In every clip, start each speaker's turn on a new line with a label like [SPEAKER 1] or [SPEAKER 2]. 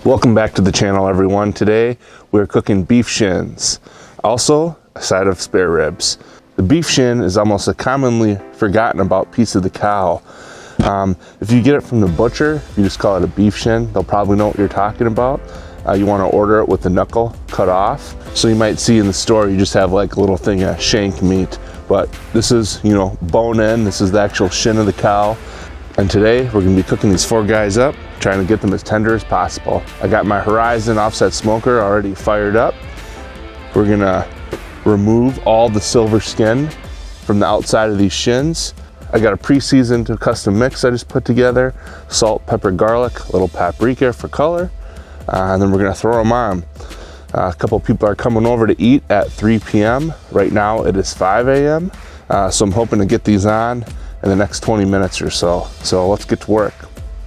[SPEAKER 1] Welcome back to the channel, everyone. Today we're cooking beef shins, also a side of spare ribs. The beef shin is almost a commonly forgotten about piece of the cow. If you get it from the butcher, you just call it a beef shin, they'll probably know what you're talking about. You want to order it with the knuckle cut off. So you might see in the store, you just have like a little thing of shank meat, but this is, bone in. This is the actual shin of the cow. And today we're gonna be cooking these 4 guys up, trying to get them as tender as possible. I got my Horizon offset smoker already fired up. We're gonna remove all the silver skin from the outside of these shins. I got a pre-seasoned custom mix I just put together. Salt, pepper, garlic, a little paprika for color. And then we're gonna throw them on. A couple people are coming over to eat at 3 p.m. Right now it is 5 a.m. So I'm hoping to get these on in the next 20 minutes or so. So let's get to work.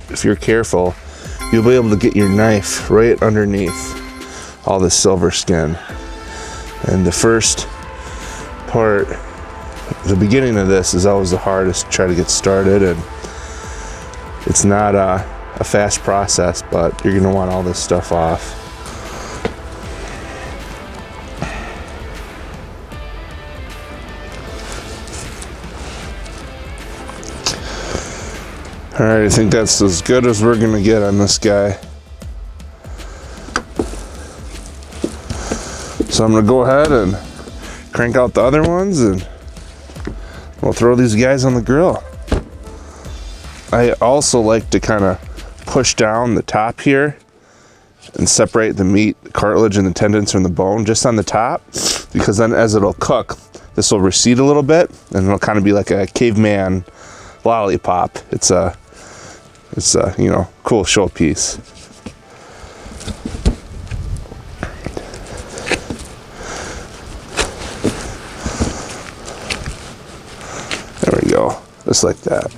[SPEAKER 1] If you're careful, you'll be able to get your knife right underneath all the silver skin. And the first part, the beginning of this is always the hardest to try to get started, and it's not a fast process, but you're gonna want all this stuff off. All right, I think that's as good as we're gonna get on this guy. So I'm gonna go ahead and crank out the other ones and we'll throw these guys on the grill. I also like to kind of push down the top here and separate the meat, the cartilage and the tendons from the bone just on the top, because then as it'll cook, this will recede a little bit and it'll kind of be like a caveman lollipop. It's a cool showpiece. There we go, just like that.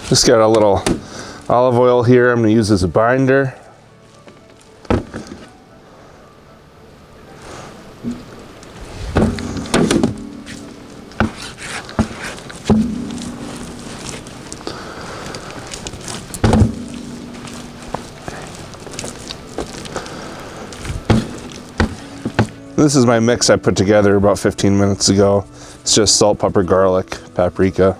[SPEAKER 1] Just got a little olive oil here I'm gonna use as a binder. This is my mix I put together about 15 minutes ago. It's just salt, pepper, garlic, paprika.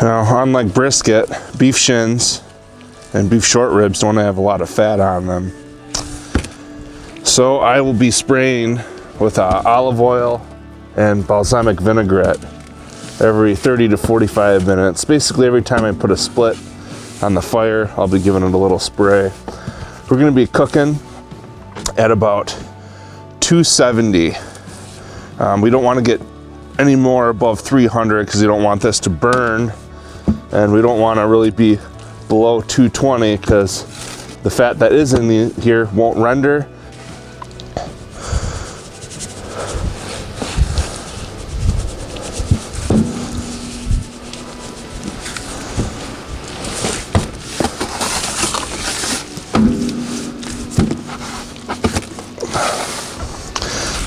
[SPEAKER 1] Now, unlike brisket, beef shins and beef short ribs don't have a lot of fat on them. So I will be spraying with olive oil and balsamic vinaigrette every 30 to 45 minutes. Basically every time I put a split on the fire, I'll be giving it a little spray. We're gonna be cooking at about 270. We don't wanna get any more above 300 because you don't want this to burn, and we don't wanna really be below 220 because the fat that is in here won't render.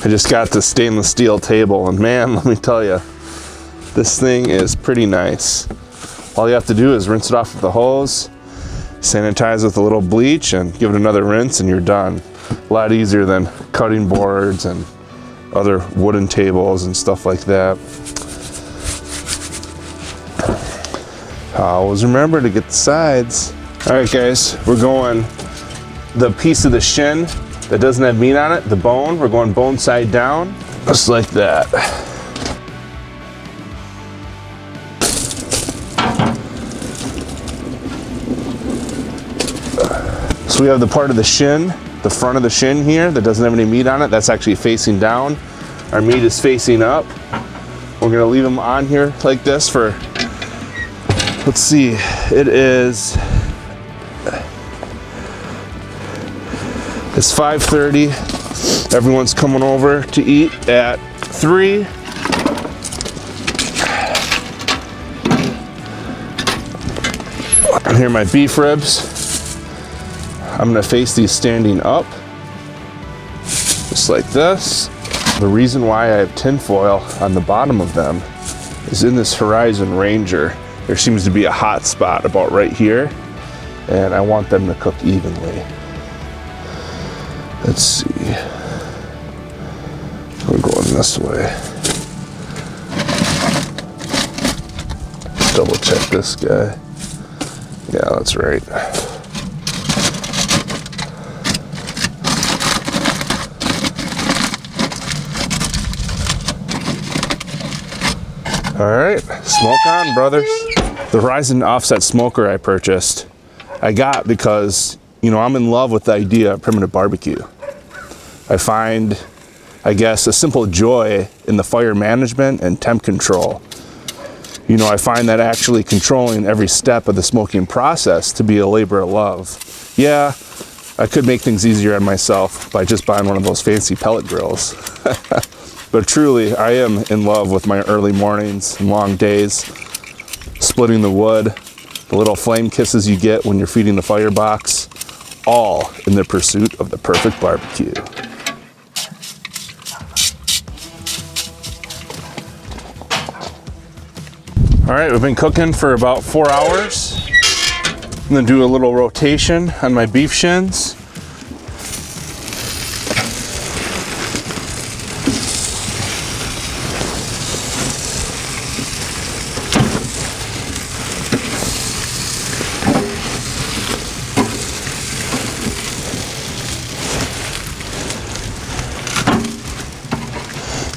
[SPEAKER 1] I just got this stainless steel table, and man, let me tell you, this thing is pretty nice. All you have to do is rinse it off with the hose, sanitize with a little bleach, and give it another rinse, and you're done. A lot easier than cutting boards and other wooden tables and stuff like that. Always remember to get the sides. All right, guys, we're going the piece of the shin that doesn't have meat on it, the bone, we're going bone side down, just like that. So we have the part of the shin, the front of the shin here that doesn't have any meat on it, that's actually facing down. Our meat is facing up. We're gonna leave them on here like this for, let's see, it's 5:30. Everyone's coming over to eat at 3. And here are my beef ribs. I'm gonna face these standing up, just like this. The reason why I have tin foil on the bottom of them is in this Horizon Ranger, there seems to be a hot spot about right here, and I want them to cook evenly. Let's see. We're going this way. Double check this guy. Yeah, that's right. All right, smoke on, brothers. The Horizon offset smoker I purchased, I got because, you know, I'm in love with the idea of primitive barbecue. I find, I guess, a simple joy in the fire management and temp control. You know, I find that actually controlling every step of the smoking process to be a labor of love. Yeah, I could make things easier on myself by just buying one of those fancy pellet grills. But truly, I am in love with my early mornings and long days, splitting the wood, the little flame kisses you get when you're feeding the firebox, all in the pursuit of the perfect barbecue. All right, we've been cooking for about 4 hours. I'm gonna do a little rotation on my beef shins.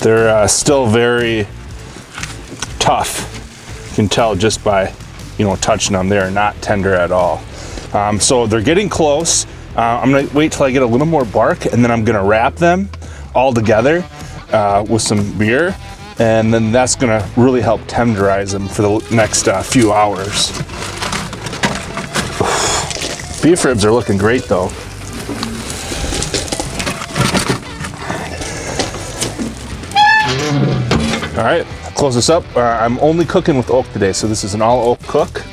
[SPEAKER 1] They're still very tough. You can tell just by, you know, touching them. They're not tender at all. So they're getting close. I'm gonna wait till I get a little more bark, and then I'm gonna wrap them all together with some beer, and then that's gonna really help tenderize them for the next few hours. Beef ribs are looking great though. All right, close this up. I'm only cooking with oak today, so this is an all oak cook.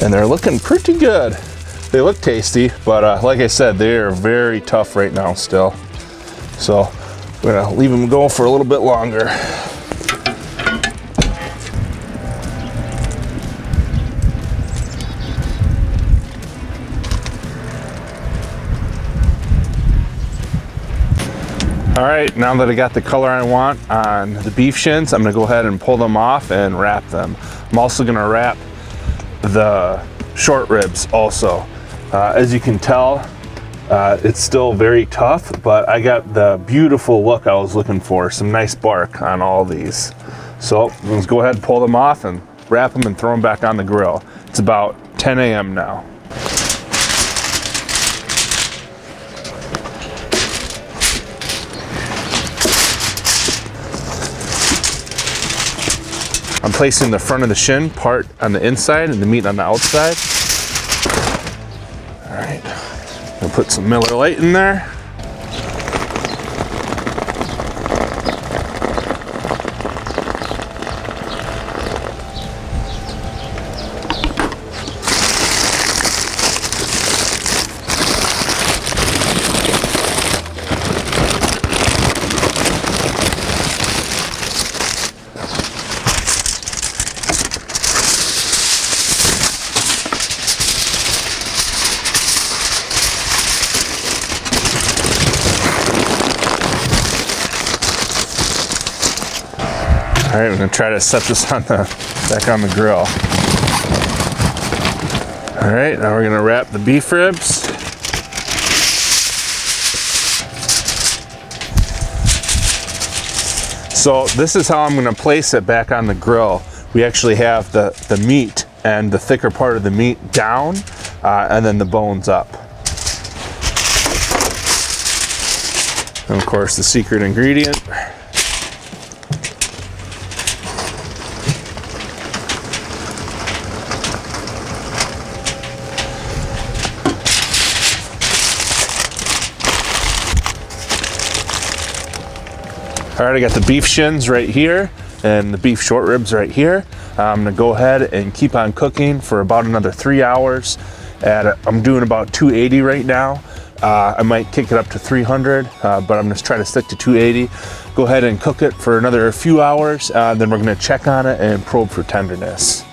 [SPEAKER 1] And they're looking pretty good. They look tasty, but like I said, they are very tough right now still. So we're gonna leave them go for a little bit longer. All right, now that I got the color I want on the beef shins, I'm gonna go ahead and pull them off and wrap them. I'm also gonna wrap the short ribs also. As you can tell, it's still very tough, but I got the beautiful look I was looking for, some nice bark on all these. So let's go ahead and pull them off and wrap them and throw them back on the grill. It's about 10 a.m. now. I'm placing the front of the shin part on the inside and the meat on the outside. All right, I'll put some Miller Lite in there. All right, we're gonna try to set this on back on the grill. All right, now we're gonna wrap the beef ribs. So this is how I'm gonna place it back on the grill. We actually have the meat and the thicker part of the meat down, and then the bones up. And of course, the secret ingredient. All right, I got the beef shins right here and the beef short ribs right here. I'm gonna go ahead and keep on cooking for about another 3 hours. I'm doing about 280 right now. I might kick it up to 300, but I'm just trying to stick to 280. Go ahead and cook it for another few hours, then we're gonna check on it and probe for tenderness.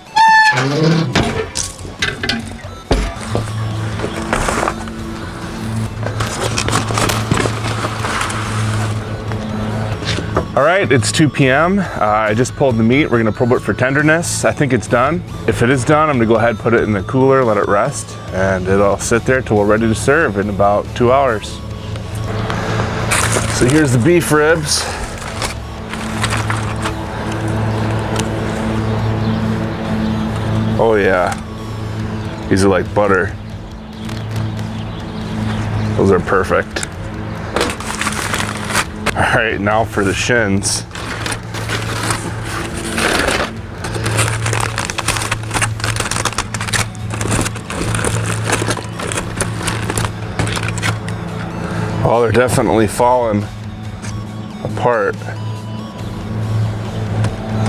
[SPEAKER 1] All right, it's 2 p.m. I just pulled the meat. We're gonna probe it for tenderness. I think it's done. If it is done, I'm gonna go ahead and put it in the cooler, let it rest, and it'll sit there till we're ready to serve in about 2 hours. So here's the beef ribs. Oh yeah, these are like butter. Those are perfect. All right, now for the shins. Oh, they're definitely falling apart.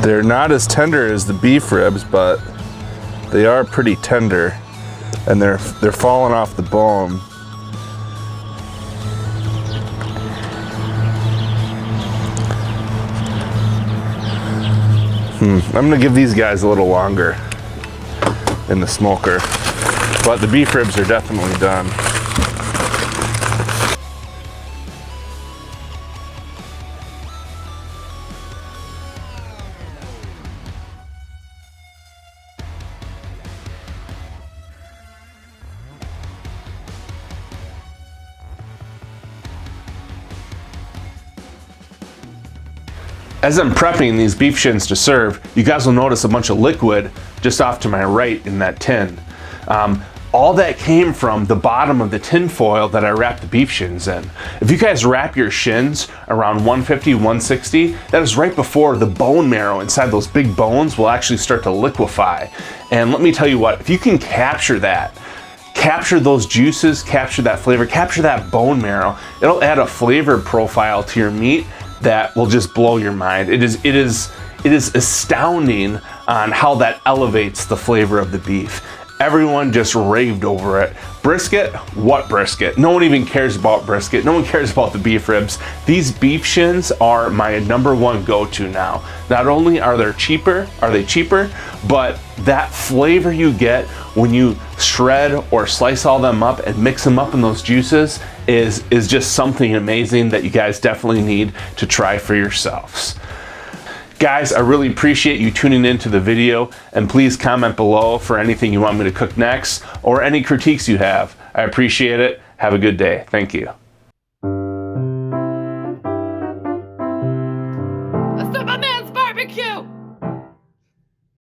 [SPEAKER 1] They're not as tender as the beef ribs, but they are pretty tender, and they're falling off the bone. I'm gonna give these guys a little longer in the smoker, but the beef ribs are definitely done. As I'm prepping these beef shins to serve, you guys will notice a bunch of liquid just off to my right in that tin. All that came from the bottom of the tin foil that I wrapped the beef shins in. If you guys wrap your shins around 150, 160, that is right before the bone marrow inside those big bones will actually start to liquefy. And let me tell you what, if you can capture that, capture those juices, capture that flavor, capture that bone marrow, it'll add a flavor profile to your meat that will just blow your mind. It is astounding on how that elevates the flavor of the beef. Everyone just raved over it. Brisket? What brisket? No one even cares about brisket. No one cares about the beef ribs. These beef shins are my #1 go-to now. Not only are they cheaper, but that flavor you get when you shred or slice all them up and mix them up in those juices is just something amazing that you guys definitely need to try for yourselves. Guys, I really appreciate you tuning into the video, and please comment below for anything you want me to cook next or any critiques you have. I appreciate it. Have a good day. Thank you.